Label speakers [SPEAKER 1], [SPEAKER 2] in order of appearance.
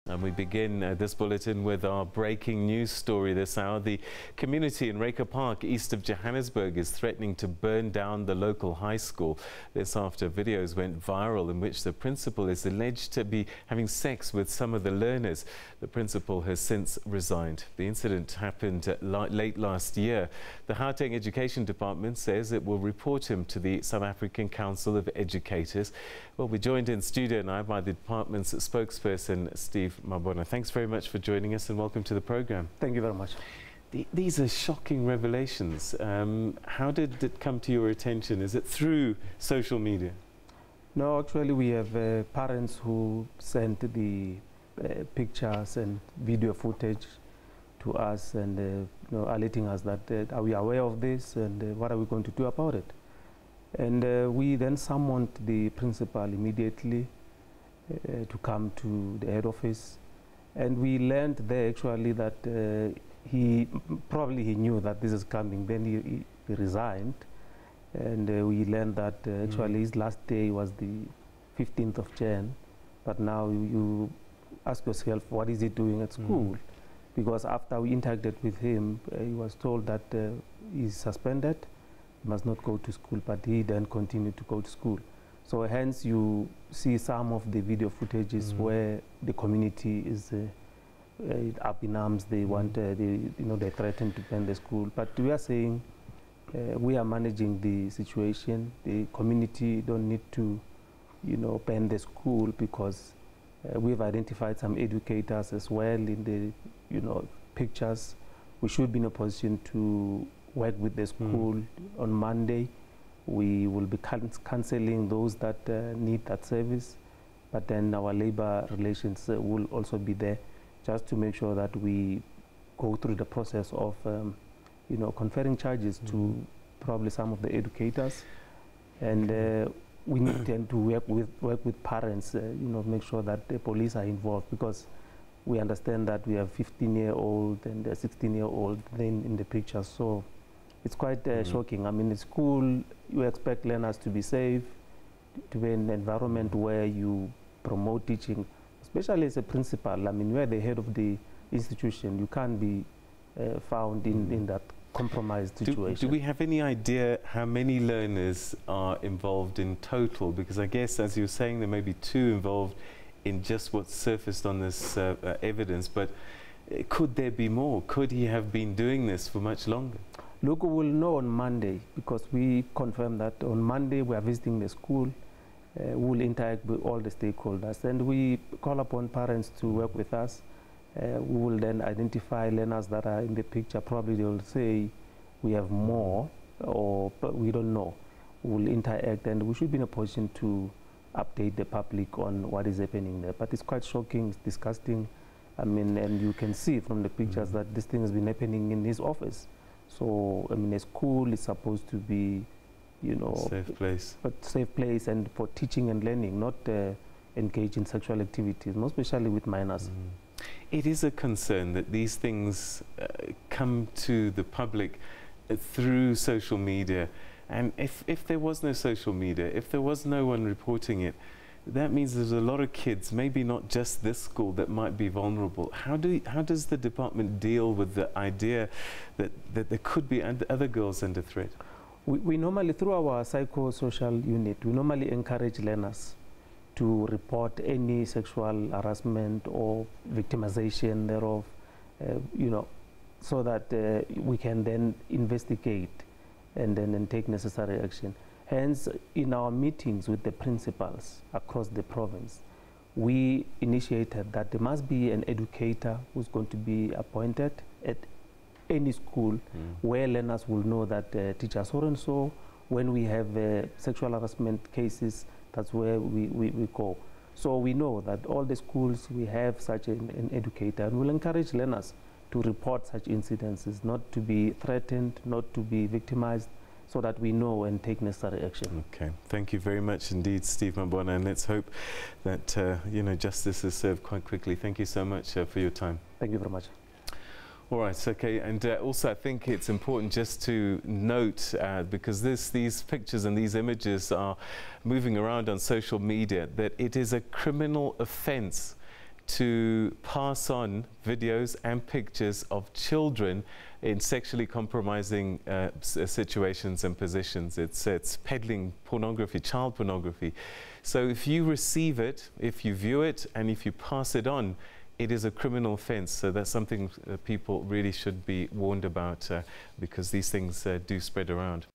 [SPEAKER 1] And we begin this bulletin with our breaking news story this hour. The community in Reiger Park, east of Johannesburg, is threatening to burn down the local high school. This after videos went viral in which the principal is alleged to be having sex with some of the learners. The principal has since resigned. The incident happened late last year. The Gauteng Education Department says it will report him to the South African Council of Educators. Well, we're joined in studio now by the department's spokesperson, Steve Mabona. Thanks very much for joining us and welcome to the program.
[SPEAKER 2] Thank you very much.
[SPEAKER 1] These are shocking revelations. How did it come to your attention? Is it through social media?
[SPEAKER 2] No, actually we have parents who sent the pictures and video footage to us and alerting us that are we aware of this and what are we going to do about it? And we then summoned the principal immediately to come to the head office, and we learned there actually that he knew that this is coming. Then he resigned, and we learned that actually his last day was the 15th of Jan. But now you ask yourself, what is he doing at school? Because after we interacted with him, he was told that he's suspended, he must not go to school, but he then continued to go to school. So hence you see some of the video footages where the community is up in arms. They want, they threaten to ban the school. But we are saying we are managing the situation. The community don't need to, ban the school because we've identified some educators as well in the, pictures. We should be in a position to work with the school on Monday. We will be cancelling those that need that service, but then our labor relations will also be there just to make sure that we go through the process of, conferring charges to probably some of the educators. And we need then to work with parents, make sure that the police are involved, because we understand that we have 15-year-old and a 16-year-old then in the picture. So it's quite shocking. I mean, in school, you expect learners to be safe, to be in an environment where you promote teaching, especially as a principal. I mean, you are the head of the institution. You can't be found in that compromised situation.
[SPEAKER 1] Do we have any idea how many learners are involved in total? Because I guess, as you're saying, there may be 2 involved in just what's surfaced on this evidence, but could there be more? Could he have been doing this for much longer?
[SPEAKER 2] Look, we will know on Monday, because we confirmed that on Monday we are visiting the school. We will interact with all the stakeholders, and we call upon parents to work with us. We will then identify learners that are in the picture. Probably they will say we have more, but we don't know. We will interact, and we should be in a position to update the public on what is happening there. But it's quite shocking, it's disgusting. I mean, and you can see from the pictures that this thing has been happening in his office. So, I mean, a school is supposed to be,
[SPEAKER 1] safe place.
[SPEAKER 2] But safe place and for teaching and learning, not engage in sexual activities, most especially with minors.
[SPEAKER 1] It is a concern that these things come to the public through social media. And if there was no social media, if there was no one reporting it, that means there's a lot of kids, maybe not just this school, that might be vulnerable. How does the department deal with the idea that there could be other girls under threat?
[SPEAKER 2] We normally, through our psychosocial unit, we normally encourage learners to report any sexual harassment or victimization thereof, so that we can then investigate and then take necessary action. Hence, in our meetings with the principals across the province, we initiated that there must be an educator who's going to be appointed at any school where learners will know that teacher so-and-so, when we have sexual harassment cases, that's where we go. So we know that all the schools, we have such an educator, and we'll encourage learners to report such incidences, not to be threatened, not to be victimized, so that we know and take necessary action.
[SPEAKER 1] Okay, thank you very much indeed, Steve Mabona, and let's hope that justice is served quite quickly. Thank you so much for your time.
[SPEAKER 2] Thank you very much.
[SPEAKER 1] All right, okay, and also I think it's important just to note, because these pictures and these images are moving around on social media, that it is a criminal offence to pass on videos and pictures of children in sexually compromising situations and positions. It's peddling pornography, child pornography. So if you receive it, if you view it, and if you pass it on, it is a criminal offense. So that's something people really should be warned about because these things do spread around.